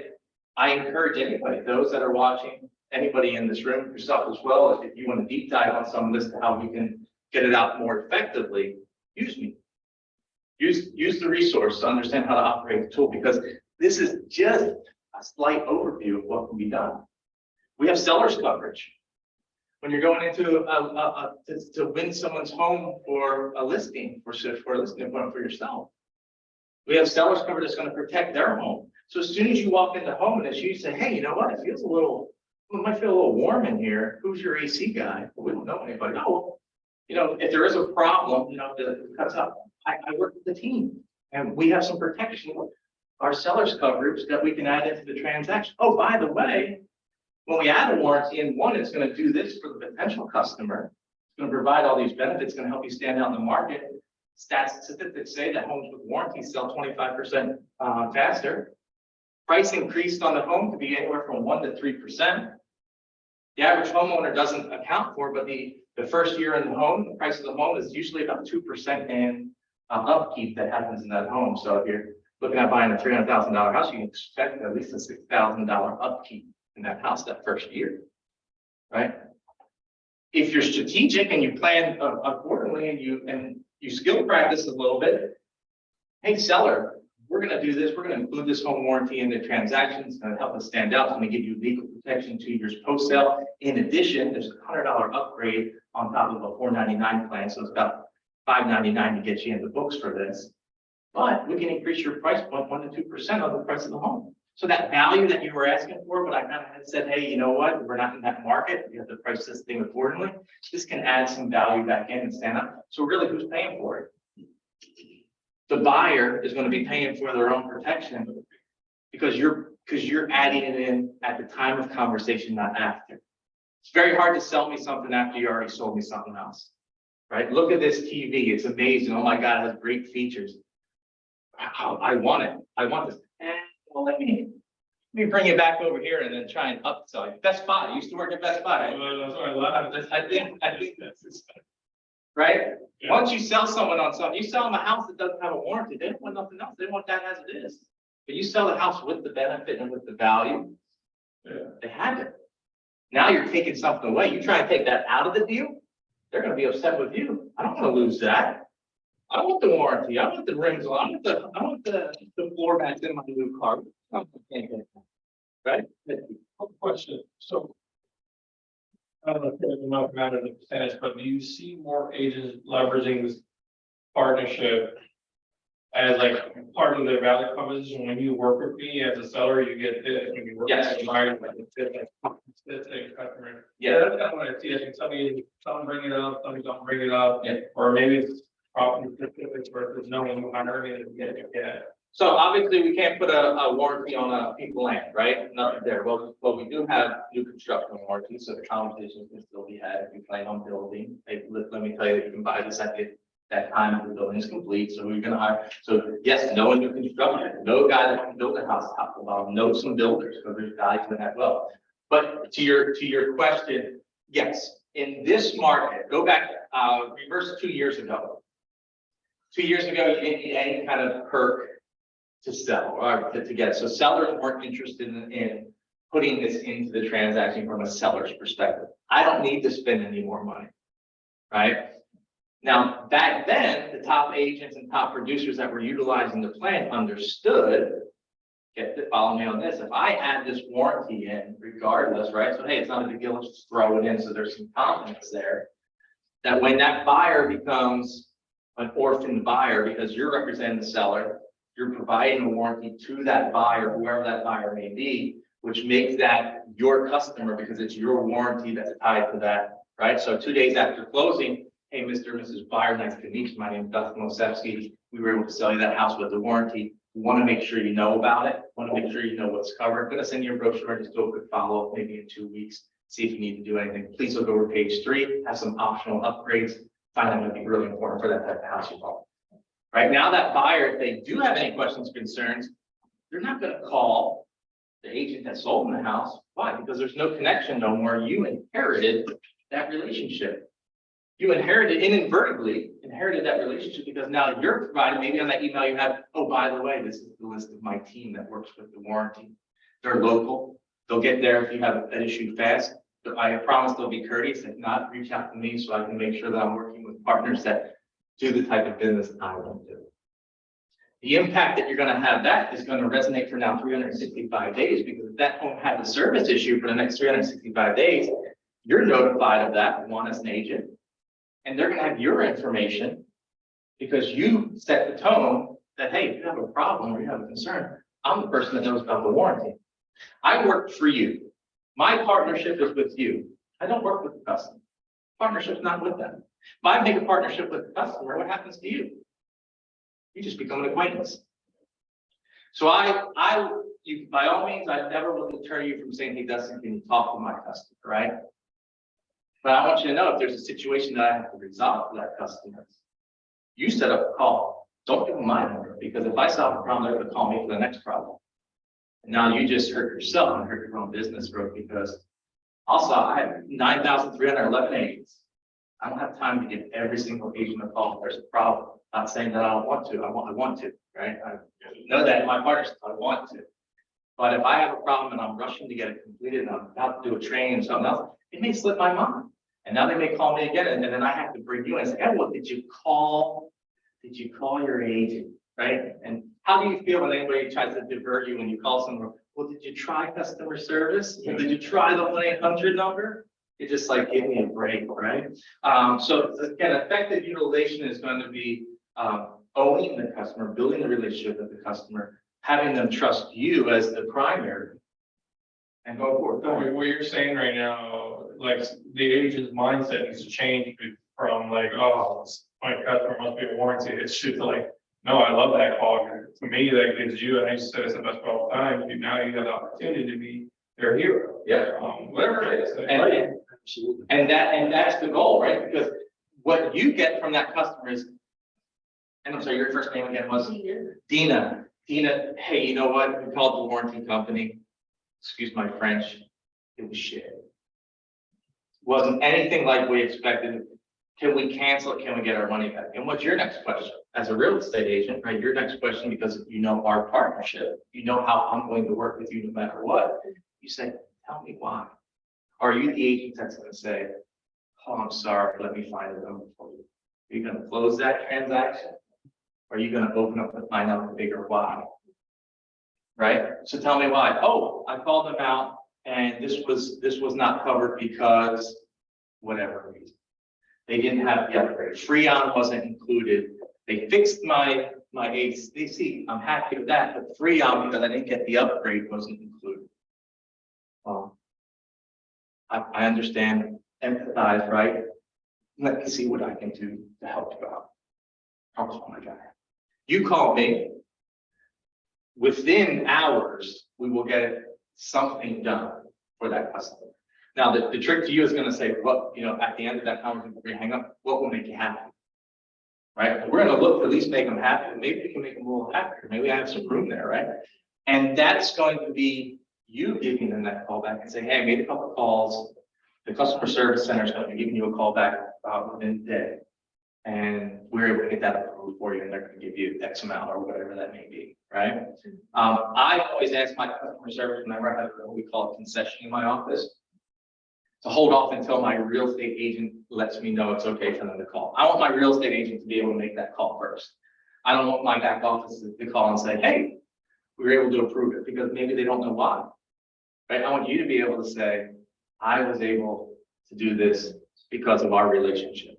I encourage anybody, those that are watching, anybody in this room, yourself as well, if you want to deep dive on some of this to how we can get it out more effectively, use me. use the resource to understand how to operate the tool, because this is just a slight overview of what can be done. We have seller's coverage. When you're going into to win someone's home for a listing, for a listing appointment for yourself. We have seller's coverage that's going to protect their home. So as soon as you walk in the home and it's you say, hey, you know what? It feels it might feel a little warm in here. Who's your AC guy? Well, we don't know anybody. Oh, you know, if there is a problem, you know, that cuts up. I work with the team and we have some protection. Our seller's coverage that we can add into the transaction. Oh, by the way, when we add a warranty in one, it's going to do this for the potential customer. It's going to provide all these benefits, going to help you stand out in the market. Statistics say that homes with warranties sell 25% faster. Price increased on the home could be anywhere from 1% to 3%. The average homeowner doesn't account for, but the first year in the home, the price of the home is usually about 2% in upkeep that happens in that home. So if you're looking at buying a $300,000 house, you can expect at least a $6,000 upkeep in that house that first year, right? If you're strategic and you plan accordingly and you skill practice a little bit, hey seller, we're going to do this. We're going to include this home warranty in the transaction. It's going to help us stand out. It's going to give you legal protection 2 years post sale. In addition, there's a $100 upgrade on top of a $499 plan, so it's about $599 to get you in the books for this. But we can increase your price point 1% to 2% on the price of the home. So that value that you were asking for, but I kind of had said, hey, you know what? We're not in that market. We have to price this thing accordingly. This can add some value back in and stand up. So really, who's paying for it? The buyer is going to be paying for their own protection because you're adding it in at the time of conversation, not after. It's very hard to sell me something after you already sold me something else, right? Look at this TV. It's amazing. Oh my God, it has great features. I want it. I want this. Well, let me bring it back over here and then try and upsell it. Best Buy. I used to work at Best Buy. I think that's right. Yeah. Once you sell someone on something, you sell them a house that doesn't have a warranty. They don't want nothing else. They want that as it is. But you sell the house with the benefit and with the value. Yeah. They have it. Now you're taking something away. You try and take that out of the deal, they're going to be upset with you. I don't want to lose that. I want the warranty. I want the rims on. I want the floor mats in my new car. Right? Question. So I don't know if it might matter the percentage, but do you see more agents leveraging this partnership as like part of their value proposition? When you work with me as a seller, you get this. When you work yes. with a buyer, like this customer. Yeah, that's kind of what I see. I think some bring it up, some don't bring it up, yeah. Or maybe it's property specific versus no one who hire me to get it. Yeah. So obviously we can't put a warranty on a piece of land, right? Nothing there. Well, we do have new construction warranties, so the conversation can still be had if you plan on building. Hey, let me tell you that you can buy this at that time the building is complete. So we're going to hire. So yes, no new construction, no guy that can build a house top to bottom. Know some builders because there's value in that well. But to your question, yes, in this market, go back reverse 2 years ago. 2 years ago, you didn't need any kind of perk to sell or to get. So sellers weren't interested in putting this into the transaction from a seller's perspective. I don't need to spend any more money, right? Now, back then, the top agents and top producers that were utilizing the plan understood, follow me on this, if I add this warranty in regardless, right? So, hey, it's not a big deal, let's just throw it in so there's some confidence there. That when that buyer becomes an orphan buyer because you're representing the seller, you're providing a warranty to that buyer, whoever that buyer may be, which makes that your customer because it's your warranty that's tied to that, right? So 2 days after closing, hey, Mr. and Mrs. Buyer, nice to meet you. My name is Dustin Lisefski. We were able to sell you that house with the warranty. We want to make sure you know about it. Want to make sure you know what's covered. I'm going to send you a brochure and just do a quick follow-up maybe in 2 weeks. See if you need to do anything. Please look over page 3. Have some optional upgrades. Find that would be really important for that type of house you bought. Right now, that buyer, if they do have any questions, concerns, they're not going to call the agent that sold them the house. Why? Because there's no connection no more. You inherited that relationship. You inadvertently inherited that relationship because now you're providing, maybe on that email you have, oh, by the way, this is the list of my team that works with the warranty. They're local. They'll get there if you have an issue fast. But I promise they'll be courteous. If not, reach out to me so I can make sure that I'm working with partners that do the type of business I want to do. The impact that you're gonna have that is gonna resonate for now 365 days, because if that home had a service issue for the next 365 days, you're notified of that, one as an agent. And they're gonna have your information because you set the tone that, hey, if you have a problem or you have a concern, I'm the person that knows about the warranty. I work for you. My partnership is with you. I don't work with the customer. Partnership's not with them. If I make a partnership with the customer, what happens to you? You just become an acquaintance. So you, by all means, I never will deter you from saying, hey, Dustin, can you talk to my customer, right? But I want you to know if there's a situation that I have to resolve for that customer, you set up a call. Don't give them my number, because if I solve a problem, they're going to call me for the next problem. And now you just hurt yourself and hurt your own business growth, because also I have 9,311 agents. I don't have time to give every single agent a call if there's a problem. Not saying that I don't want to. I want to, right? I know that in my partnership, I want to. But if I have a problem and I'm rushing to get it completed and I'm about to do a training or something else, it may slip my mind. And now they may call me again, and then I have to bring you in and say, hey, well, did you call your agent, right? And how do you feel when anybody tries to divert you when you call someone? Well, did you try customer service? Well, did you try the 1-800 number? It's just like, give me a break, right? So again, effective utilization is going to be owning the customer, building a relationship with the customer, having them trust you as the primary, and go forward. So what you're saying right now, like the agent's mindset needs to change from like, oh, my customer must be a warranty. It's just like, no, I love that call. To me, that gives you, and I used to say this the best all the time, now you have the opportunity to be their hero. Yeah. Whatever it is. And that's the goal, right? Because what you get from that customer is, and I'm sorry, your first name again was? Dina. Dina, hey, you know what? We called the warranty company. Excuse my French. It was shit. Wasn't anything like we expected. Can we cancel it? Can we get our money back? And what's your next question? As a real estate agent, right? Your next question, because you know our partnership, you know how I'm going to work with you no matter what. You say, tell me why. Are you the agent that's going to say, oh, I'm sorry, let me find a number for you? Are you going to close that transaction? Or are you going to open up and find out the bigger why? Right? So tell me why. Oh, I called them out and this was not covered because whatever reason. They didn't have the upgrade. Freon wasn't included. They fixed my AC. I'm happy with that, but Freon, because I didn't get the upgrade, wasn't included. I understand, empathize, right? Let me see what I can do to help you out. I'll call my guy. You call me. Within hours, we will get something done for that customer. Now, the trick to you is going to say, what, at the end of that conversation, before you hang up, what will make you happy? Right? We're going to look to at least make them happy. Maybe we can make them a little happier. Maybe I have some room there, right? And that's going to be you giving them that call back and saying, hey, I made a couple of calls. The customer service center is going to be giving you a call back within a day. And we're able to get that approved for you, and they're going to give you X amount or whatever that may be, right? I always ask my customer service whenever I have what we call a concession in my office to hold off until my real estate agent lets me know it's okay for them to call. I want my real estate agent to be able to make that call first. I don't want my back office to call and say, hey, we were able to approve it, because maybe they don't know why, right? I want you to be able to say, I was able to do this because of our relationship.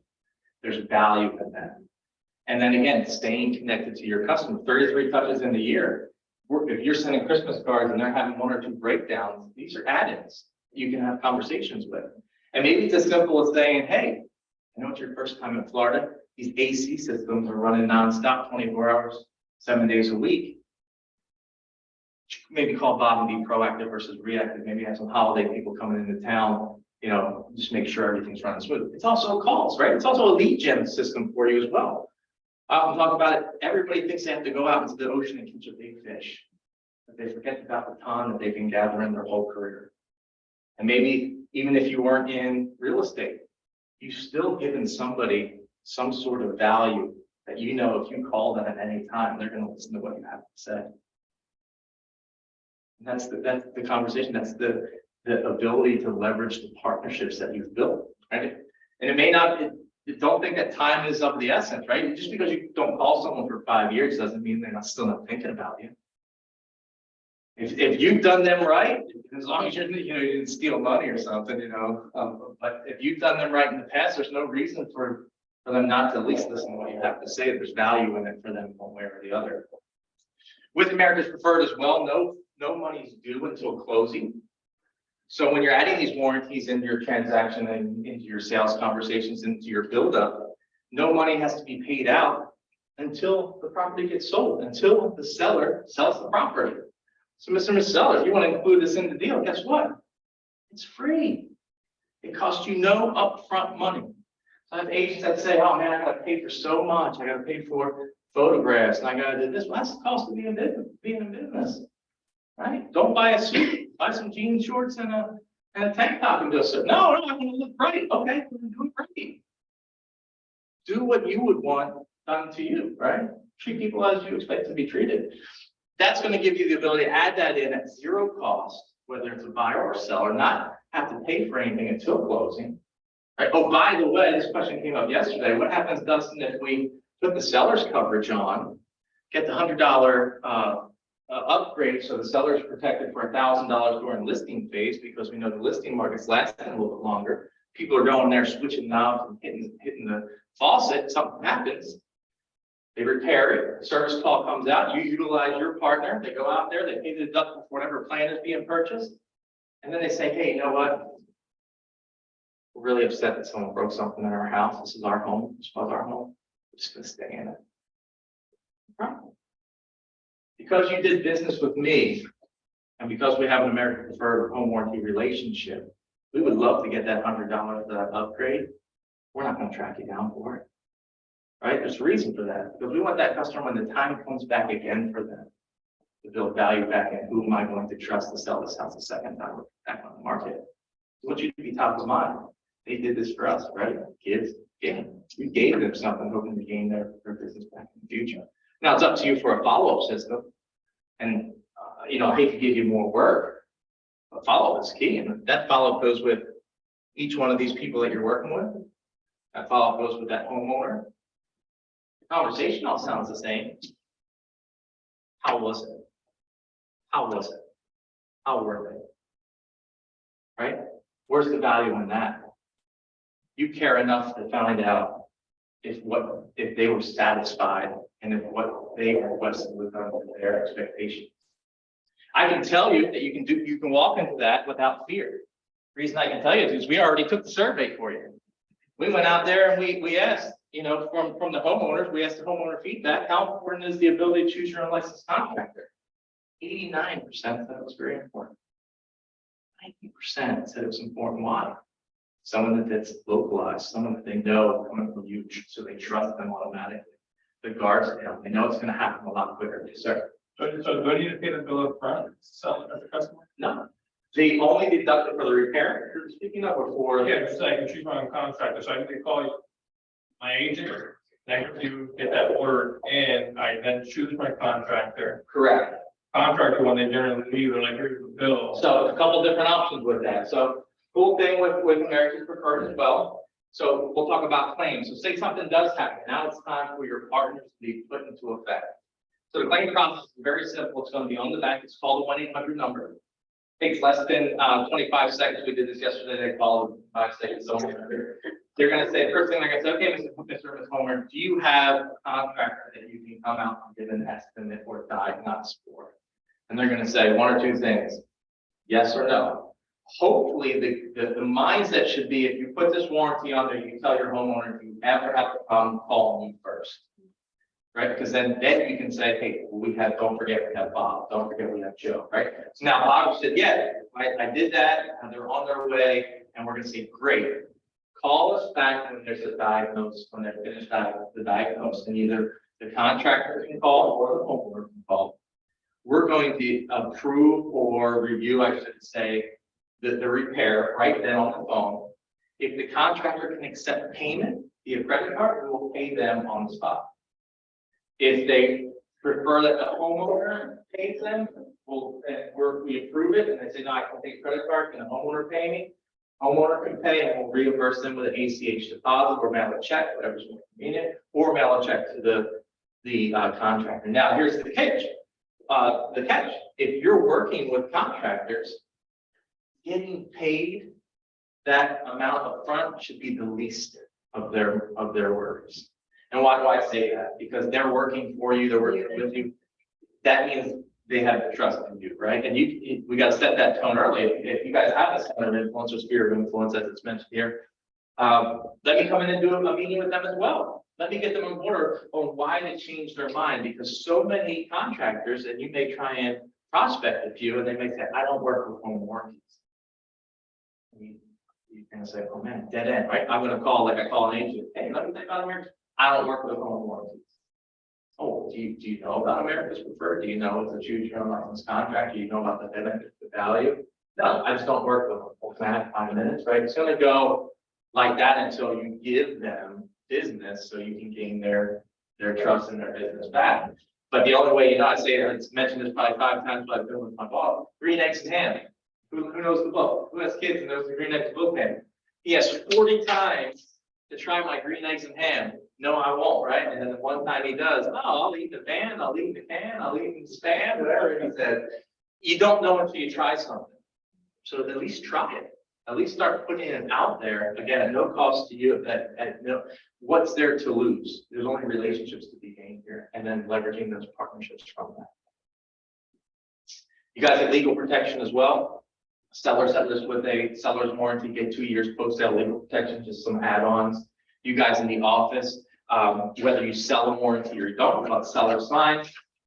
There's value in that. And then again, staying connected to your customer. 33 touches in the year. If you're sending Christmas cards and they're having 1 or 2 breakdowns, these are add-ins you can have conversations with. And maybe it's as simple as saying, hey, I know it's your first time in Florida. These AC systems are running nonstop 24 hours, 7 days a week. Maybe call Bob and be proactive versus reactive. Maybe have some holiday people coming into town, just make sure everything's running smooth. It's also calls, right? It's also a lead gen system for you as well. I often talk about it. Everybody thinks they have to go out into the ocean and catch a big fish, but they forget about the ton that they've been gathering their whole career. And maybe even if you weren't in real estate, you've still given somebody some sort of value that if you call them at any time, they're going to listen to what you have to say. And that's the conversation. That's the ability to leverage the partnerships that you've built, right? And it may not, You don't think that time is of the essence, right? Just because you don't call someone for 5 years doesn't mean they're still not thinking about you. If you've done them right, as long as you didn't steal money or something, but if you've done them right in the past, there's no reason for them not to at least listen to what you have to say. There's value in it for them one way or the other. With America's Preferred as well, no money is due until closing. So when you're adding these warranties into your transaction and into your sales conversations, into your buildup, no money has to be paid out until the property gets sold, until the seller sells the property. So Mr. and Ms. Seller, if you want to include this in the deal, guess what? It's free. It costs you no upfront money. So I have agents that say, oh man, I gotta pay for so much. I gotta pay for photographs and I gotta do this. Well, that's the cost of being in business, right? Don't buy a suit, buy some jean shorts and a tank top and just say, no, I want to look right. Okay, do it right. Do what you would want done to you, right? Treat people as you expect to be treated. That's going to give you the ability to add that in at zero cost, whether it's a buyer or seller, not have to pay for anything until closing. Right? Oh, by the way, this question came up yesterday. What happens, Dustin, if we put the seller's coverage on, get the $100 upgrade so the seller is protected for $1,000 during listing phase because we know the listing market's lasting a little bit longer. People are going there, switching knobs and hitting the faucet. Something happens. They repair it, the service call comes out, you utilize your partner, they go out there, they pay the deductible for whatever plan is being purchased. And then they say, hey, you know what? We're really upset that someone broke something in our house. This is our home. This was our home. We're just going to stay in it. Right? Because you did business with me, and because we have an American Preferred home warranty relationship, we would love to get that $100 for that upgrade. We're not going to track you down for it. Right? There's a reason for that. Because we want that customer when the time comes back again for them to build value back in. Who am I going to trust to sell this house a second time back on the market? We want you to be top of mind. They did this for us, right? Kids, yeah. We gave them something hoping to gain their business back in the future. Now it's up to you for a follow-up system. And, I hate to give you more work, but follow-up is key. And that follow-up goes with each one of these people that you're working with. That follow-up goes with that homeowner. Conversation all sounds the same. How was it? How was it? How were they? Right? Where's the value in that? You care enough to find out if they were satisfied and if what they requested was done to their expectations. I can tell you that you can walk into that without fear. The reason I can tell you is we already took the survey for you. We went out there and we asked, from the homeowners, we asked the homeowner feedback, how important is the ability to choose your own licensed contractor? 89% said it was very important. 90% said it was important. Why? Someone that's localized, someone that they know coming from you, so they trust them automatically. The guards, they know it's going to happen a lot quicker. Yes, sir. So do I need to pay the bill up front to sell it as a customer? No. The only deducted for the repair you're speaking of or for Yeah, just like choose my own contractor, so I need to call my agent, next to get that order in, I then choose my contractor. correct. Contractor, when they generally leave, they're like, here's the bill. So a couple different options with that. So cool thing with American Preferred as well. So we'll talk about claims. So say something does happen. Now it's time for your partners to be put into effect. So the claim process is very simple. It's going to be on the back. It's called a 1-800 number. Takes less than 25 seconds. We did this yesterday. They called 5 seconds. So they're going to say, the first thing they're going to say, okay, Mr. and Ms. Homer, do you have a contractor that you can come out and give an estimate or diagnosis for? And they're going to say one or two things, yes or no. Hopefully the mindset should be, if you put this warranty on there, you tell your homeowner, if you ever have to come, call me first. Right? Because then you can say, hey, don't forget we have Bob, don't forget we have Joe, right? So now Bob said, yeah, I did that, and they're on their way, and we're going to say, great. Call us back when there's a diagnosis, when they're finished the diagnosis, and either the contractor can call or the homeowner can call. We're going to approve or review, I should say, the repair right then on the phone. If the contractor can accept payment via credit card, we will pay them on the spot. If they prefer that the homeowner pays them, we approve it, and they say, no, I can take credit card, can the homeowner pay me? Homeowner can pay and we'll reimburse them with an ACH deposit or mail a check, whatever's more convenient, or mail a check to the contractor. Now, here's the catch. If you're working with contractors, getting paid that amount up front should be the least of their worries. And why do I say that? Because they're working for you, they're working with you. That means they have the trust in you, right? And we got to set that tone early. If you guys have a center of influence or sphere of influence, as it's mentioned here, let me come in and do a meeting with them as well. Let me get them on board on why they changed their mind, because so many contractors, and you may try and prospect a few, and they may say, I don't work with home warranties. You're gonna say, oh man, dead end, right? I'm gonna call, like I call an agent, hey, let me think about America. I don't work with home warranties. Oh, do you know about America's Preferred? Do you know it's a choose your own license contract? Do you know about the benefit, the value? No, I just don't work with them. Well, can I have 5 minutes, right? It's gonna go like that until you give them business so you can gain their trust and their business back. But the only way, I say it's mentioned this probably 5 times, but I've been with my boss. Green eggs and ham. Who knows the book? Who has kids and knows the green eggs book ham? He has 40 times to try my green eggs and ham. No, I won't, right? And then the one time he does, oh, I'll eat the pan, I'll eat the can, I'll eat the span, whatever he said. You don't know until you try something. So at least try it. At least start putting it out there, again, at no cost to you, what's there to lose? There's only relationships to be gained here, and then leveraging those partnerships from that. You guys have legal protection as well. Sellers have this with a seller's warranty, get 2 years post-sale legal protection, just some add-ons. You guys in the office, whether you sell a warranty or you don't, about seller sign.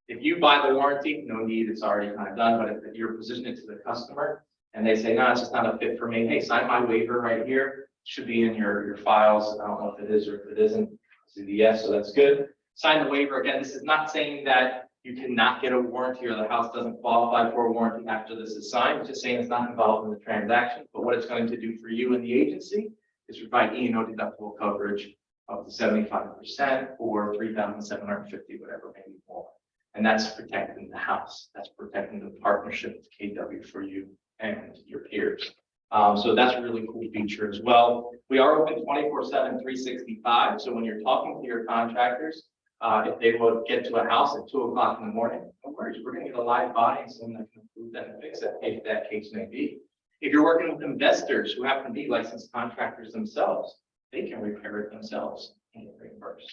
If you buy the warranty, no need, it's already kind of done, but if you're positioning it to the customer, and they say, no, it's just not a fit for me. Hey, sign my waiver right here. Should be in your files. I don't know if it is or if it isn't. See the yes, so that's good. Sign the waiver. Again, this is not saying that you cannot get a warranty or the house doesn't qualify for a warranty after this is signed. It's just saying it's not involved in the transaction. But what it's going to do for you and the agency is provide E&O deductible coverage up to 75% or $3,750, whatever, maybe more. And that's protecting the house. That's protecting the partnership with KW for you and your peers. So that's a really cool feature as well. We are open 24/7, 365. So when you're talking to your contractors, if they will get to a house at 2 o'clock in the morning, no worries, we're going to get a live body and someone that can improve that and fix it, if that case may be. If you're working with investors who happen to be licensed contractors themselves, they can repair it themselves and get reimbursed.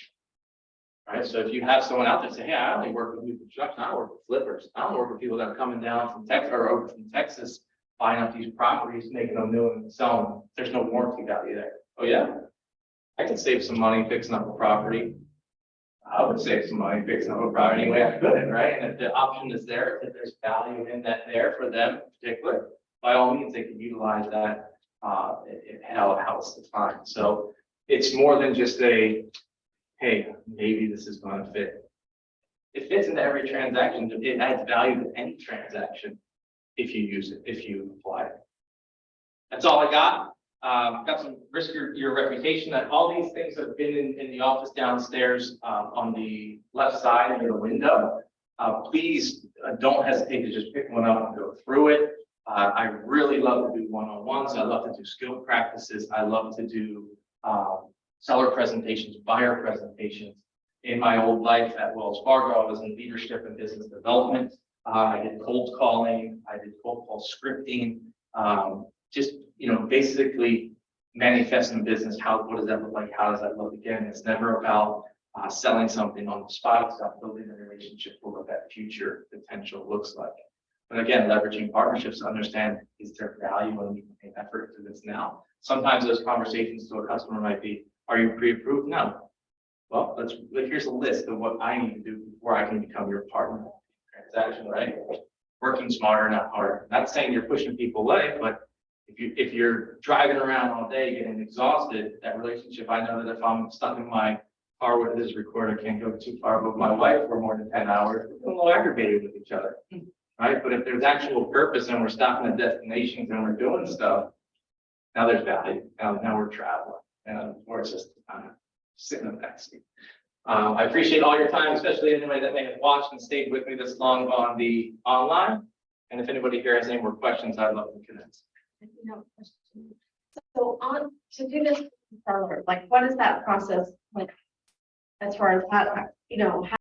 All right, so if you have someone out there say, hey, I only work with new construction, I work with flippers, I don't work with people that are coming down from Texas or over from Texas, buying up these properties, making them new and selling them. There's no warranty value there. Oh yeah, I can save some money fixing up a property. I would save some money fixing up a property anyway I could, right? And if the option is there, if there's value in that there for them in particular, by all means, they can utilize that how it's defined. So it's more than just a, hey, maybe this is going to fit. It fits into every transaction. It adds value to any transaction if you use it, if you apply it. That's all I got. Got some risk your reputation. That all these things have been in the office downstairs on the left side near the window. Please don't hesitate to just pick one up and go through it. I really love to do one-on-ones. I love to do skill practices. I love to do seller presentations, buyer presentations. In my old life at Wells Fargo, I was in leadership and business development. I did cold calling. I did cold call scripting. Just, basically manifesting business. What does that look like? How does that look? Again, it's never about selling something on the spot. It's about building a relationship for what that future potential looks like. But again, leveraging partnerships to understand, is there value when we put effort to this now? Sometimes those conversations to a customer might be, are you pre-approved? No. Well, here's a list of what I need to do before I can become your partner. Transaction, right? Working smarter, not harder. Not saying you're pushing people away, but if you're driving around all day getting exhausted, that relationship, I know that if I'm stuck in my car with this recorder, can't go too far with my wife for more than 10 hours, we're a little aggravated with each other, right? But if there's actual purpose and we're stopping at destinations and we're doing stuff, now there's value. Now we're traveling, and we're just sitting in the backseat. I appreciate all your time, especially anybody that may have watched and stayed with me this long on the online. And if anybody here has any more questions, I'd love to connect. I do have a question. So on, to do this seller, like, what is that process like? As far as how, you know,